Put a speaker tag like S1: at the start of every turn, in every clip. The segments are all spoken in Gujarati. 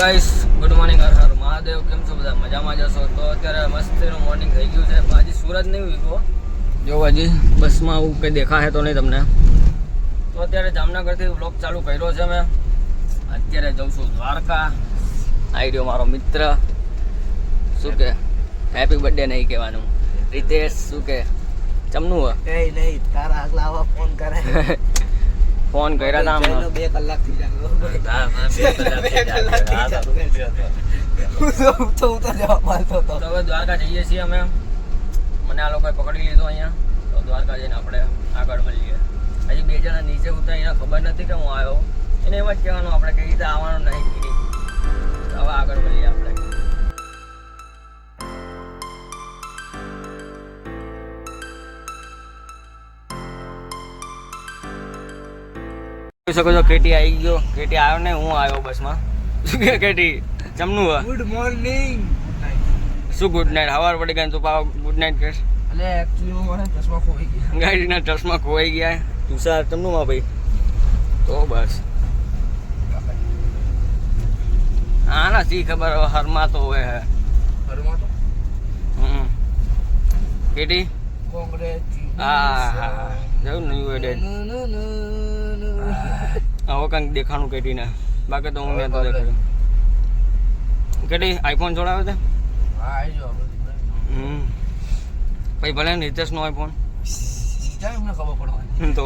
S1: ગાઈસ ગુડ મોર્નિંગ હર હર મહાદેવ. કેમ છો બધા? મજામાં જશો? તો અત્યારે મસ્તીનું મોર્નિંગ થઈ ગયું છે. હજી સૂરજ નહીં ઉગ્યો. જો હજી બસમાં આવું કંઈ દેખાશે તો નહીં તમને. તો અત્યારે જામનગરથી વ્લોગ ચાલુ કર્યો છે મેં. અત્યારે જઉં છું દ્વારકા. આવી રહ્યો મારો મિત્ર. શું કે હેપી બર્થડે નહીં કહેવાનું. રીતેશ શું કે ચમનું હે
S2: નહીં તારા આગલા ફોન કરે.
S1: ફોન કર્યા હતા હમણાં.
S2: 2 કલાક થઈ જાય. તો
S1: હવે દ્વારકા જઈએ છીએ અમે. મને આ લોકોએ પકડી લીધો અહીંયા. તો દ્વારકા જઈને આપણે આગળ મળીએ. હજી 2 જણા નીચે ઉતરે એને ખબર નથી કે હું આવ્યો. એને એમ જ કહેવાનું આપણે કઈ રીતે આવવાનું નહીં કીધી. તો હવે આગળ મળીએ આપણે. જોઈ શકો છો કેટી આવી ગયો. કેટી આવ્યો ને હું આવ્યો બસમાં. શું કે કેટી જમનું હે?
S2: Good morning.
S1: શું ગુડ નાઇટ? હવાર પડી ગઈ તો પાવ ગુડ નાઇટ કહેશ?
S2: એટલે એક્ચ્યુઅલી મને ચશ્મા ખોઈ ગયા.
S1: ગાડીના ચશ્મા ખોવાઈ ગયા. તુષાર તમનું માં ભાઈ. તો બસ હા ના સી ખબર હરમાં તો હોય હે.
S2: ઘરમાં તો
S1: કેટી
S2: કોંગ્રેચ્યુલેશન.
S1: હા હા જવું નહીં હોય ડેડ. હવે કંઈક દેખાણું કેટીને. બાકી તો હું તો દેખાડું. કેટી આઈફોન જોડાવે છે?
S2: હા આવી જાઓ.
S1: પછી ભલે નિતેશનો આઈફોન
S2: જાય મને ખબર પડવાની.
S1: તો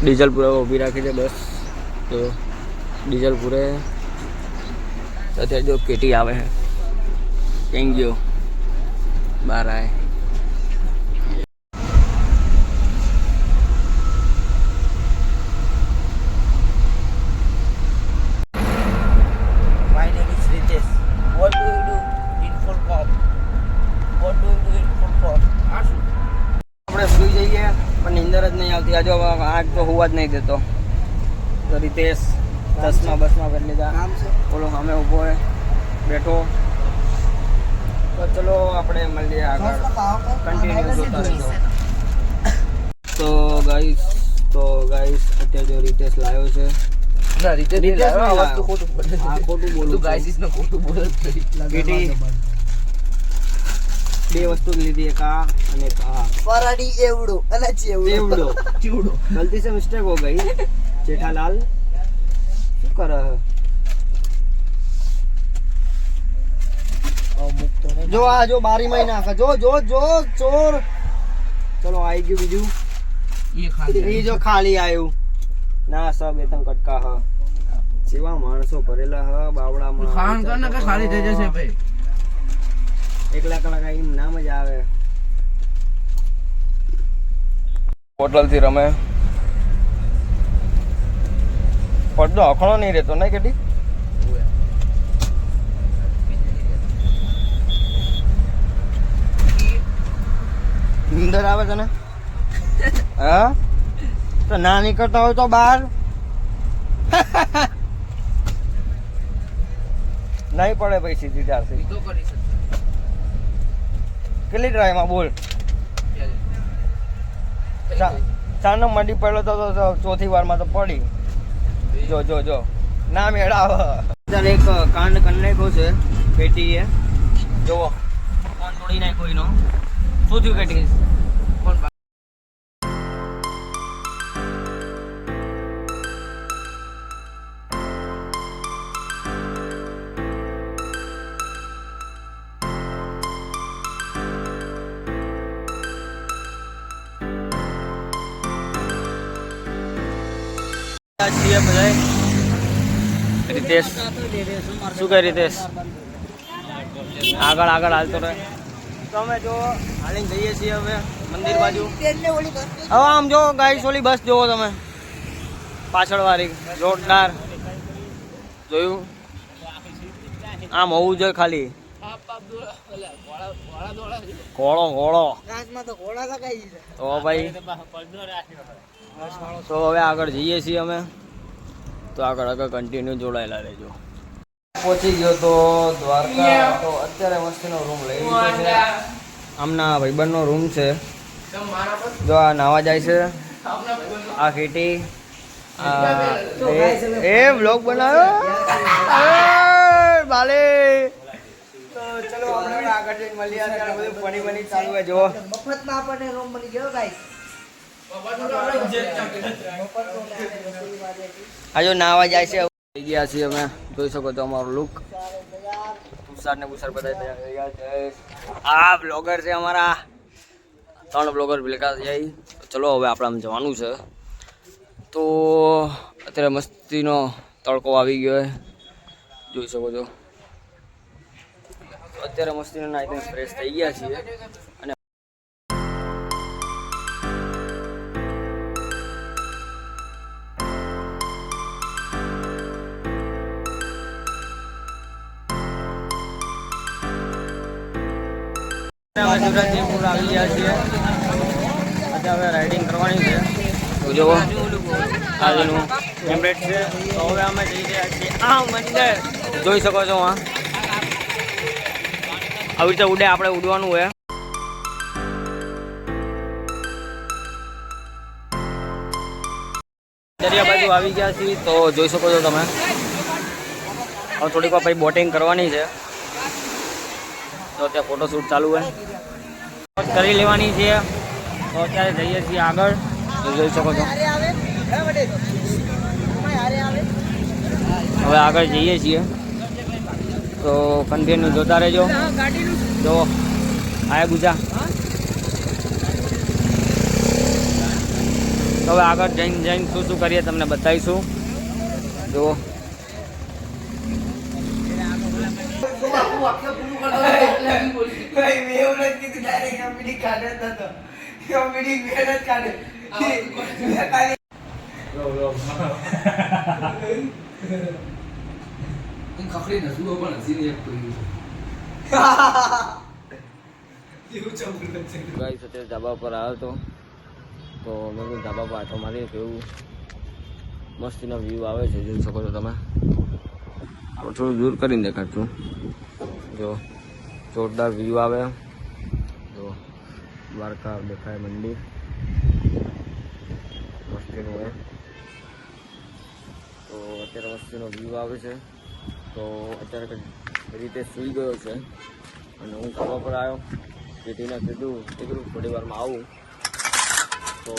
S1: ડીઝલ પૂરા ઊભી રાખી છે બસ. તો ડીઝલ પૂરે અત્યારે જો કેટી આવે છે. Thank you bar i.
S2: My name is Ritesh. What do you do in full form? What do you do in full form?
S1: આપણે સુઈ જઈએ પણ નીંદર જ નહીં આવતી. આજે આજ તો હોવા જ નહીં દેતો. તો રીતેશ ચશ્મા બસમાં કરી લીધા.
S2: કામ છે.
S1: બોલો સામે ઊભો હોય બેઠો. તો ચલો આપણે મળીએ આગળ. કન્ટિન્યુ જોતા રહેજો. તો ગાઈસ અત્યારે જો રીતેશ લાવ્યો છે.
S2: ના રીતે
S1: Ritesh
S2: આ
S1: નહીં
S2: વસ્તુ ખોટું બોલે.
S1: હા ખોટું બોલું
S2: તું ગાઈસ ઇસ નો ખોટું બોલે જ
S1: કેટી 2 વસ્તુ લીધી. એક આ અને એક આ.
S2: ફરાડી એવડો અને
S1: ચેવડો.
S2: ચીવડો.
S1: गलती से मिस्टेक हो गई. जेठालाल શું કરે હે? જો આ જો બારીમાં નાખે. જો જો જો ચોર. ચલો આવી ગયું બીજું.
S2: એ ખાલી
S1: એ જો ખાલી આવ્યું. ના સબ એતમ કટકા હ. સેવા માણસો ભરેલા હ બાવડામાં.
S2: ખાન કર કે ખાલી થઈ જશે ભાઈ.
S1: એકલા કલાક એમ નામ જ આવે. હોટલ થી રમે. પડદો અખણો નહીં રહેતો ને કેટી? નીંદર આવે તને? હા તો ના નીકળતા હોય તો બહાર. નહીં પડે ભાઈ સીધી ચાલશે.
S2: તો કરી શકશે.
S1: કેટલી ટ્રાયમાં બોલ? ચારનો મડી પડ્યો તો ચોથી વારમાં તો પડી. જો જો જો ના મેળાવ. અત્યારે એક કાંડ કરી નાખ્યો છે પેટીએ. જોવો ફોન તોડી નાખ્યો એનો. શું થયું કેટી?
S2: કોણ
S1: છીએ બધા. રીતેશ શું કહે? રીતેશ આગળ હાલતો રહે. તો અમે જો હાલીને જઈએ છીએ હવે મંદિર બાજુ. હવે આમ જો ગાઈસ ઓલી બસ જોવો તમે પાછળ વાળી જોરદાર. જોયું આમ હોવું જોઈએ ખાલી. ઘોડો ઘોડો
S2: કાચમાં તો ઘોડા લગાવી છે.
S1: તો ભાઈ તો હવે આગળ જઈએ છીએ અમે, તો આગળ કન્ટિન્યુ જોડાયેલા રહેજો. પહોંચી ગયો તો દ્વારકા. તો અત્યારે મસ્તીનો રૂમ લઈ લીધો છે. આમના ભાઈબંધનો રૂમ છે. જો આ નાવા જાય છે, આ ખેટી એ બ્લોગ બનાવ્યો બાલે. તો ચલો આપણે આગળ જઈને મળીએ. અત્યારે બધું ફની બની ચાલુ છે. જો
S2: મફતમાં આપણને રૂમ મળી ગયો ગાઈસ.
S1: આ જો નાવા જાય છે. થઈ ગયા છીએ અમે, જોઈ શકો છો અમારો લુક. તુષાર ને બુષાર બધા તૈયાર થઈ ગયા છે. આ બ્લોગર છે અમારા, 3 બ્લોગર ભેગા થઈ. ચલો હવે આપણે આમ જવાનું છે. તો અત્યારે મસ્તીનો તડકો આવી ગયો છે, જોઈ શકો છો. અત્યારે મસ્તીનો નાઈ ફ્રેશ થઈ ગયા છીએ અને શિવરાજપુર આવી ગયા છીએ. હવે રાઇડિંગ કરવાની છે. તો જુઓ આજનું ફેવરેટ છે. તો હવે અમે જઈ રહ્યા છીએ આ મંદિર, જોઈ શકો છો. આવી રીતે ઉડે, આપણે ઉડવાનું હોય. દરિયા બાજુ આવી ગયા છીએ. તો જોઈ શકો છો તમે. હવે થોડીક વાર પછી બોટિંગ કરવાની છે. તો ત્યાં ફોટોશૂટ ચાલુ હોય, કરી લેવાની છે. તો અત્યારે જઈએ છીએ આગળ, જોઈ શકો છો. હવે આગળ જઈએ છીએ, તો કન્ટિન્યુ જોતા રહેજો. જો આયા ગુજા. તો હવે આગળ જઈને શું કરીએ તમને બતાવીશું. જુઓ ધાબા પર આવ્યો હતો. તો મેં કીધું ધાબા પર આટો મારીએ, કેવું મસ્તીનો વ્યૂ આવે છે, જોઈ શકો છો તમે. આપણે થોડું દૂર કરીને દેખાડશું. જો જોરદાર વ્યૂ આવે. જો દ્વારકા દેખાય, મંદિર મસ્તીનું હોય. તો અત્યારે મસ્તીનો વ્યૂ આવે છે. તો અત્યારે રીતે સૂઈ ગયો છે અને હું ધાબા પર આવ્યો. જેટીને કીધું થોડી વારમાં આવું. તો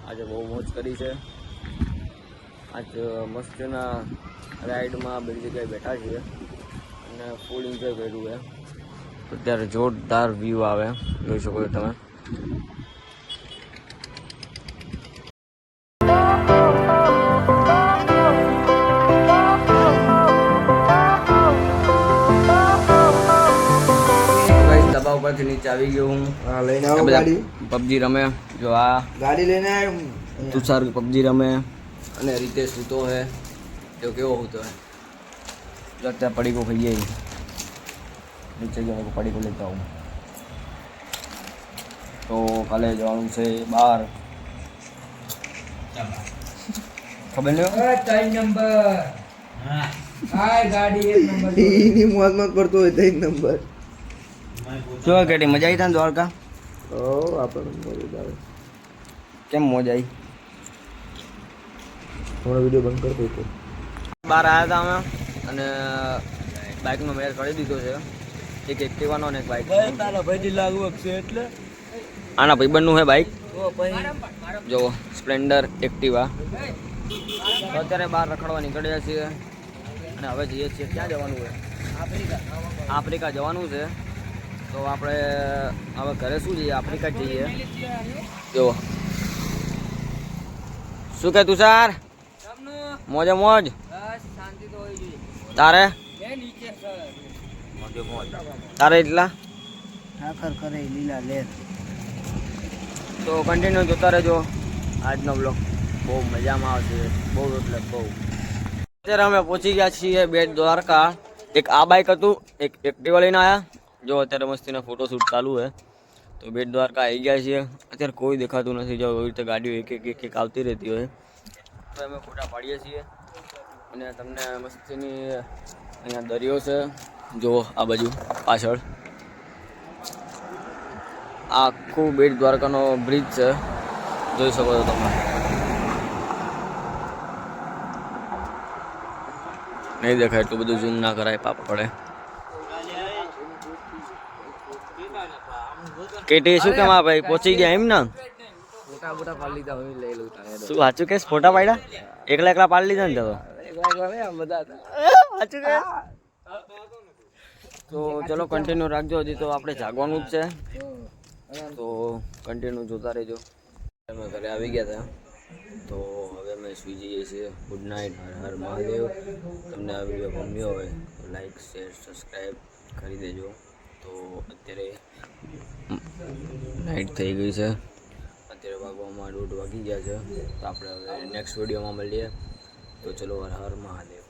S1: આજે બહુ મોજ કરી છે. આજ મસ્તીના રાઈડમાં બધી જગ્યાએ બેઠા છીએ અને ફૂલ એન્જોય કર્યું છે. અત્યારે જોરદાર વ્યૂ આવે, જોઈ શકો છો તમે. દબાવ પરથી નીચે આવી ગયો હું.
S2: લઈને આવો ગાડી.
S1: પબજી રમે. જો આ
S2: ગાડી લઈને આવ્યો.
S1: તુષાર પબજી રમે અને રીતે સૂતો હે. તો કેવો સૂતો હે. જો અત્યારે પડીકો ખાઈએ નીચે ગયો, પડીકો લેતા આવું. તો કાલે જવાનું છે બહાર. ખબર નહીં 3 નંબર. હા ગાડી 1 નંબર.
S2: એની મોજમાં કરતો હોય 3 નંબર.
S1: શું કેટી મજા આવી તા દ્વારકા?
S2: ઓ આપણને મોજ આવે.
S1: કેમ મોજ આવી?
S2: થોડો વિડીયો બંધ કરતો હતો.
S1: બહાર આવ્યા હતા અમે અને બાઇકનો મેળ કરી દીધો છે. એક એક્ટિવાનો ને એક બાઇક.
S2: તારા ભાઈથી લાગુ છે એટલે
S1: આના ભાઈબંધનું છે બાઇક. જો સ્પ્લેન્ડર એક્ટિવા. તો અત્યારે બહાર રખડવા નીકળ્યા છીએ અને હવે જઈએ છીએ. ક્યાં જવાનું છે? આફ્રિકા જવાનું છે. તો આપણે હવે ઘરે શું જઈએ, આફ્રિકા જ જઈએ. જો શું કે તુષાર? મોજે મોજ. તારે તારે એટલા
S2: ઠાકર કરે લીલા લેર.
S1: તો કન્ટિન્યુ જોતા રહેજો. આજનો બ્લોગ બહુ મજામાં આવશે, બહુ એટલે બહુ. અત્યારે અમે પહોંચી ગયા છીએ બેટ દ્વારકા. એક આ બાઇક હતું, એક એક્ટિવા લઈને આવ્યા જો અત્યારે મસ્તીના ફોટોશૂટ ચાલુ છે. તો બેટ દ્વારકા આવી ગયા છીએ. અત્યારે કોઈ દેખાતું નથી. જો એવી રીતે ગાડીઓ એક આવતી રહેતી હોય તો અમે ફોટા પાડીએ છીએ. અને તમને મસ્તીની અહીંયા દરિયો છે. જો આ બાજુ પાછળ આખું બેટ દ્વારકાનો બ્રિજ છે, જોઈ શકો છો તમે. નહીં દેખાય એટલું બધું ઝૂમ ના કરાય, પાપ પડે. કેટી શું કેમ આ ભાઈ પહોંચી ગયા એમ ને?
S2: મોટા મોટા પાડી લીધા હવે લઈ લઉં
S1: શું સાચું કેસ? ફોટા પાડ્યા એકલા પાડી લીધા ને તો સાચું કે? તો ચલો કન્ટિન્યુ રાખજો. હજી તો આપણે જાગવાનું જ છે, તો કન્ટિન્યુ જોતા રહેજો. અમે ઘરે આવી ગયા હતા, તો હવે અમે સુઈ જઈએ છીએ. Good night. હર હર મહાદેવ. તમને આ વિડીયો ગમ્યો હોય તો લાઈક શેર સબસ્ક્રાઈબ કરી દેજો. તો અત્યારે નાઇટ થઈ ગઈ છે, અત્યારે વાગવામાં 1:30 વાગી ગયા છે. તો આપણે હવે નેક્સ્ટ વિડીયોમાં મળીએ. તો ચલો હર હર મહાદેવ.